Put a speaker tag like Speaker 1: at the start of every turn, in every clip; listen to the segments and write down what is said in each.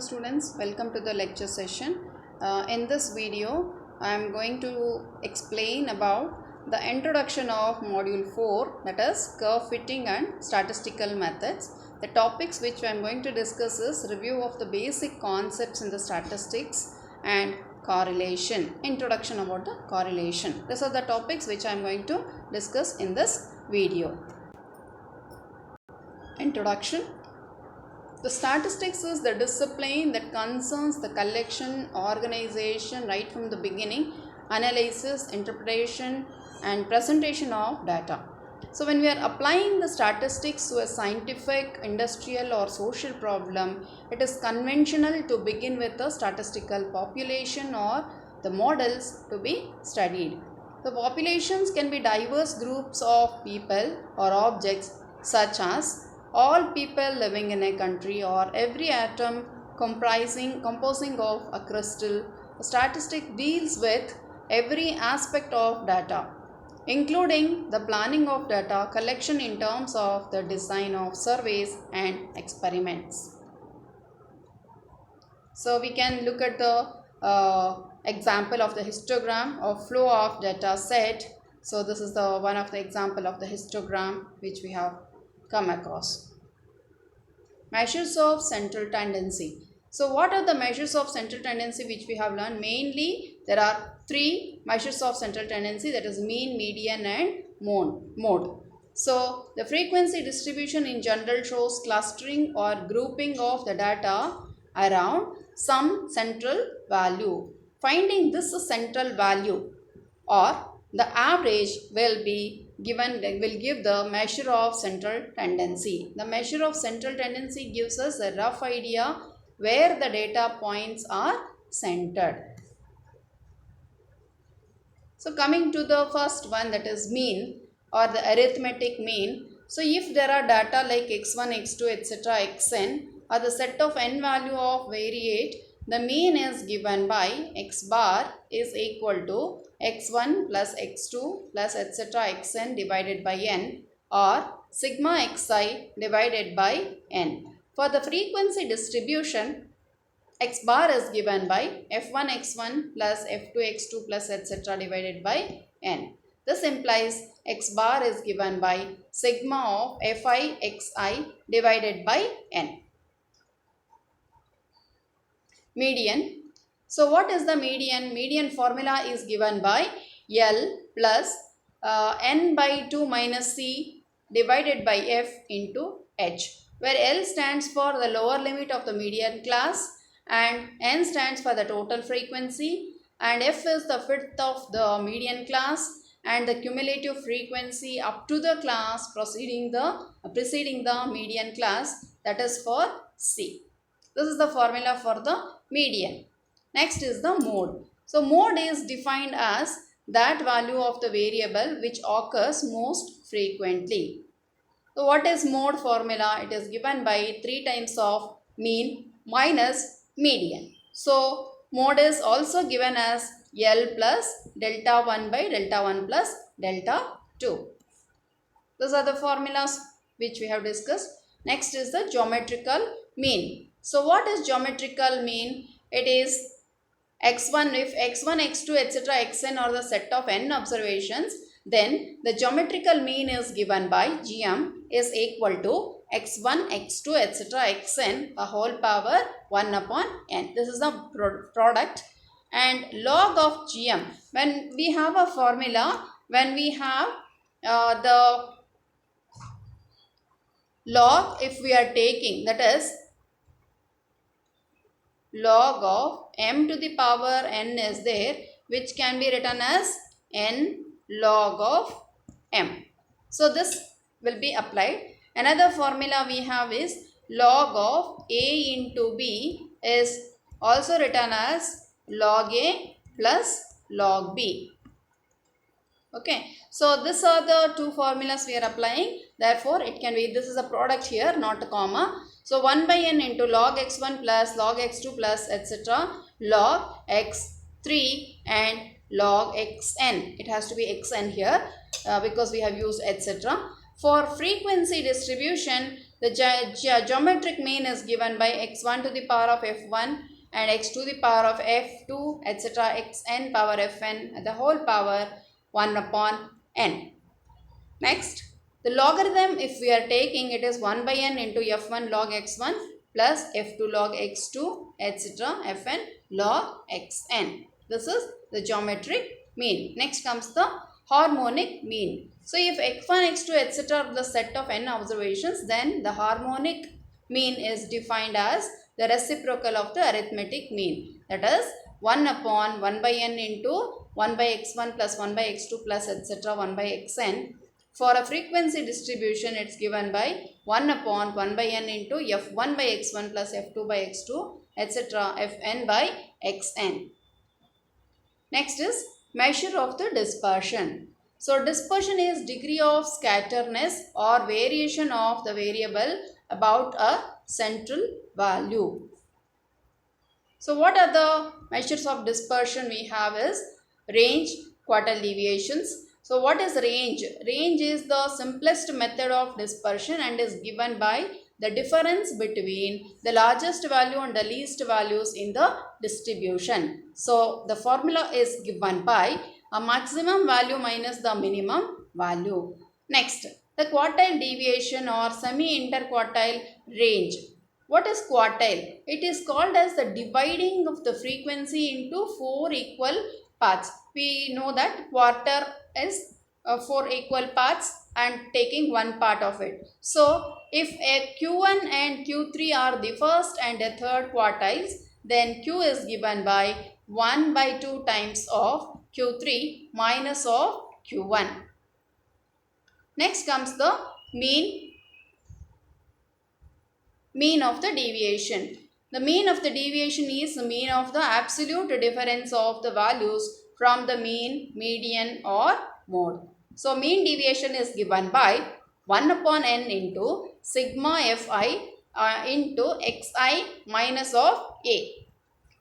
Speaker 1: Students, welcome to the lecture session. In this video, I am going to explain about the introduction of module 4, that is curve fitting and statistical methods. The topics which I am going to discuss is review of the basic concepts in the statistics and correlation. Introduction about the correlation. These are the topics which I am going to discuss in this video. Introduction. The statistics is the discipline that concerns the collection, organization right from the beginning, analysis, interpretation and presentation of data. So when we are applying the statistics to a scientific, industrial or social problem, it is conventional to begin with the statistical population or the models to be studied. The populations can be diverse groups of people or objects such as all people living in a country or every atom composing of a crystal. A statistic deals with every aspect of data, including the planning of data collection in terms of the design of surveys and experiments. So we can look at the example of the histogram of flow of data set. So this is the one of the example of the histogram which we have come across. Measures of central tendency. So what are the measures of central tendency which we have learned? Mainly there are three measures of central tendency, that is mean, median and mode. So the frequency distribution in general shows clustering or grouping of the data around some central value. Finding this central value or the average will give the measure of central tendency. The measure of central tendency gives us a rough idea where the data points are centered. So coming to the first one, that is mean or the arithmetic mean. So if there are data like x1, x2, etc., xn or the set of n value of variate, the mean is given by x bar is equal to x1 plus x2 plus etc. xn divided by n or sigma xi divided by n. For the frequency distribution, x bar is given by f1 x1 plus f2 x2 plus etc. divided by n. This implies x bar is given by sigma of fi xi divided by n. Median. So what is the median? Median formula is given by L plus n by 2 minus c divided by f into h, where L stands for the lower limit of the median class and n stands for the total frequency and f is the width of the median class and the cumulative frequency up to the class preceding the median class, that is for c. This is the formula for the median. Next is the mode. So mode is defined as that value of the variable which occurs most frequently. So what is mode formula? It is given by 3 times of mean minus median. So mode is also given as L plus delta 1 by delta 1 plus delta 2. Those are the formulas which we have discussed. Next is the geometrical mean. So what is geometrical mean? It is x1, if x1, x2, etc., xn are the set of n observations, then the geometrical mean is given by gm is equal to x1, x2, etc., xn a whole power 1 upon n. This is the product. And log of gm, when we have a formula, when we have the log, if we are taking, that is log of m to the power n is there, which can be written as n log of m. So this will be applied. Another formula we have is log of a into b is also written as log a plus log b. Okay, so these are the two formulas we are applying. Therefore, it can be, this is a product here, not a comma. So 1 by n into log x1 plus log x2 plus etc. log x3 and log xn. It has to be xn here because we have used etc. For frequency distribution, The geometric mean is given by x1 to the power of f1 and x to the power of f2 etc. xn power fn the whole power 1 upon n. Next, the logarithm if we are taking it is 1 by n into f1 log x1 plus f2 log x2 etc. fn log xn. This is the geometric mean. Next comes the harmonic mean. So, if x1, x2 etc. are the set of n observations, then the harmonic mean is defined as the reciprocal of the arithmetic mean. That is 1 upon 1 by n into 1 by x1 plus 1 by x2 plus etc. 1 by xn. For a frequency distribution, it's given by 1 upon 1 by n into f1 by x1 plus f2 by x2 etc. fn by xn. Next is measure of the dispersion. So, dispersion is degree of scatterness or variation of the variable about a central value. So, what are the measures of dispersion we have is range, quartile deviations. So, what is range? Range is the simplest method of dispersion and is given by the difference between the largest value and the least values in the distribution. So, the formula is given by a maximum value minus the minimum value. Next, the quartile deviation or semi-interquartile range. What is quartile? It is called as the dividing of the frequency into 4 equal parts. We know that quarter is 4 equal parts and taking one part of it. So, if a Q1 and Q3 are the first and the third quartiles, then Q is given by 1 by 2 times of Q3 minus of Q1. Next comes the mean of the deviation. The mean of the deviation is the mean of the absolute difference of the values from the mean, median or mode. So, mean deviation is given by 1 upon n into sigma fi into xi minus of a,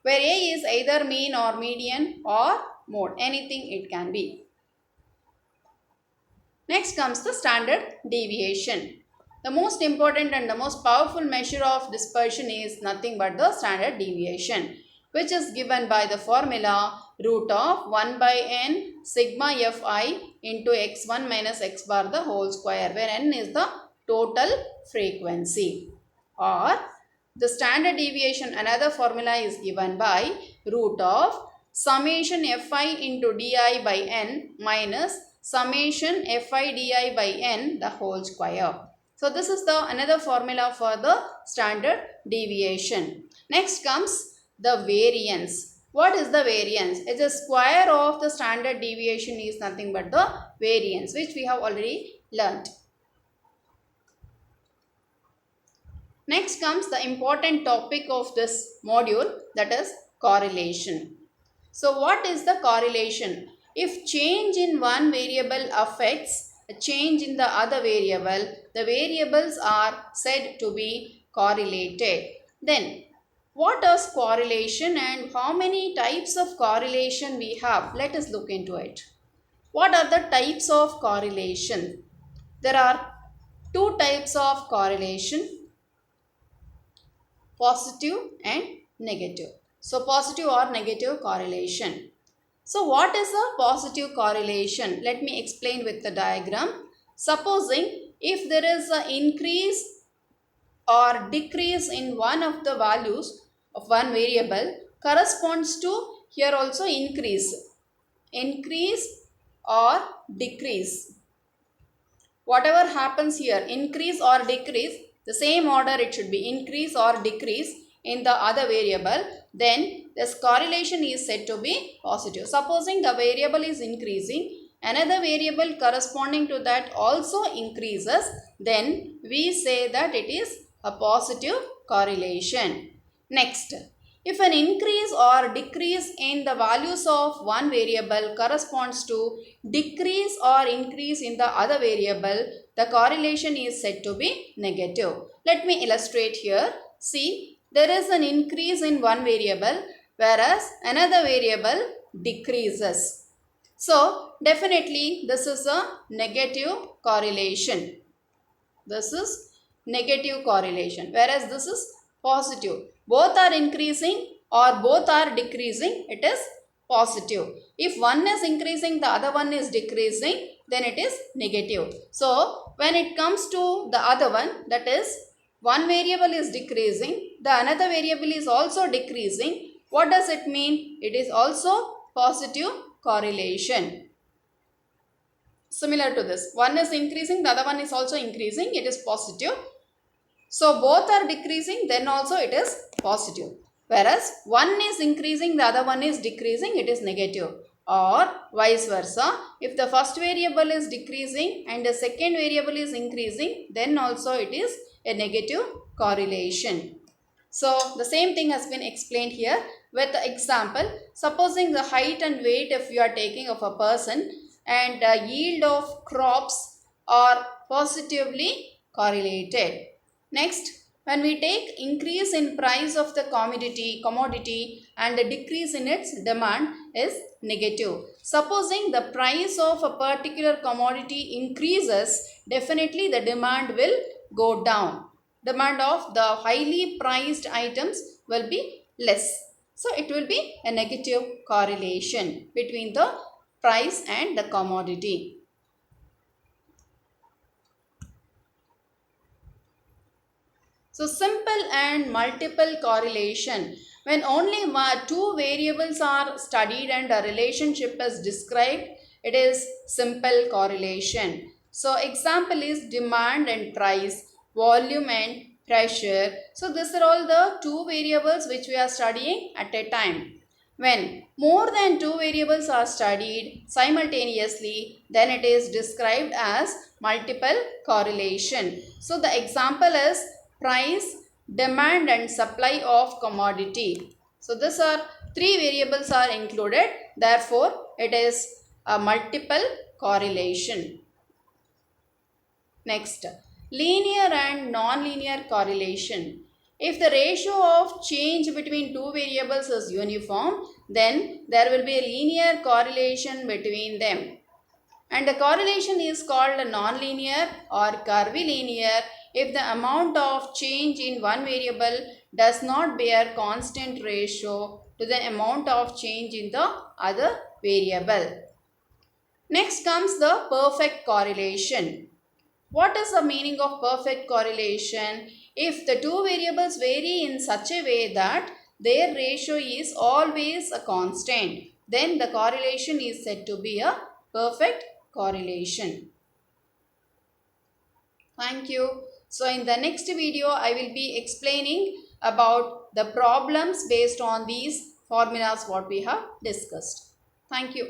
Speaker 1: where a is either mean or median or mode, anything it can be. Next comes the standard deviation. The most important and the most powerful measure of dispersion is nothing but the standard deviation, which is given by the formula root of 1 by n sigma fi into x1 minus x bar the whole square, where n is the total frequency. Or the standard deviation, another formula is given by root of summation fi into di by n minus summation fi di by n the whole square. So, this is the another formula for the standard deviation. Next comes the variance. What is the variance? It's a square of the standard deviation is nothing but the variance, which we have already learnt. Next comes the important topic of this module, that is correlation. So, what is the correlation? If change in one variable affects a change in the other variable, the variables are said to be correlated. Then, what is correlation and how many types of correlation we have? Let us look into it. What are the types of correlation? There are two types of correlation, positive and negative. So, positive or negative correlation. So, what is a positive correlation? Let me explain with the diagram. Supposing if there is an increase or decrease in one of the values of one variable corresponds to here also increase or decrease. Whatever happens here, increase or decrease, the same order it should be increase or decrease in the other variable, then this correlation is said to be positive. Supposing the variable is increasing, another variable corresponding to that also increases, then we say that it is a positive correlation. Next, if an increase or decrease in the values of one variable corresponds to decrease or increase in the other variable, the correlation is said to be negative. Let me illustrate here. See, there is an increase in one variable whereas another variable decreases. So, definitely this is a negative correlation. This is negative correlation, whereas this is positive. Both are increasing or both are decreasing, it is positive. If one is increasing, the other one is decreasing, then it is negative. So, when it comes to the other one, that is one variable is decreasing, the another variable is also decreasing. What does it mean? It is also positive correlation. Similar to this, one is increasing, the other one is also increasing, it is positive. So both are decreasing, then also it is positive. Whereas one is increasing, the other one is decreasing, it is negative. Or vice versa, if the first variable is decreasing and the second variable is increasing, then also it is a negative correlation. So the same thing has been explained here with the example. Supposing the height and weight if you are taking of a person and the yield of crops are positively correlated. Next, when we take increase in price of the commodity and a decrease in its demand is negative. Supposing the price of a particular commodity increases, definitely the demand will go down. Demand of the highly priced items will be less. So it will be a negative correlation between the price and the commodity. So simple and multiple correlation. When only two variables are studied and a relationship is described, it is simple correlation. So example is demand and price, volume and pressure. So these are all the two variables which we are studying at a time. When more than two variables are studied simultaneously, then it is described as multiple correlation. So the example is price, demand and supply of commodity. So these are three variables are included. Therefore, it is a multiple correlation. Next, linear and non-linear correlation. If the ratio of change between two variables is uniform, then there will be a linear correlation between them. And the correlation is called non-linear or curvilinear if the amount of change in one variable does not bear constant ratio to the amount of change in the other variable. Next comes the perfect correlation. What is the meaning of perfect correlation? If the two variables vary in such a way that their ratio is always a constant, then the correlation is said to be a perfect correlation. Thank you. So in the next video, I will be explaining about the problems based on these formulas what we have discussed. Thank you.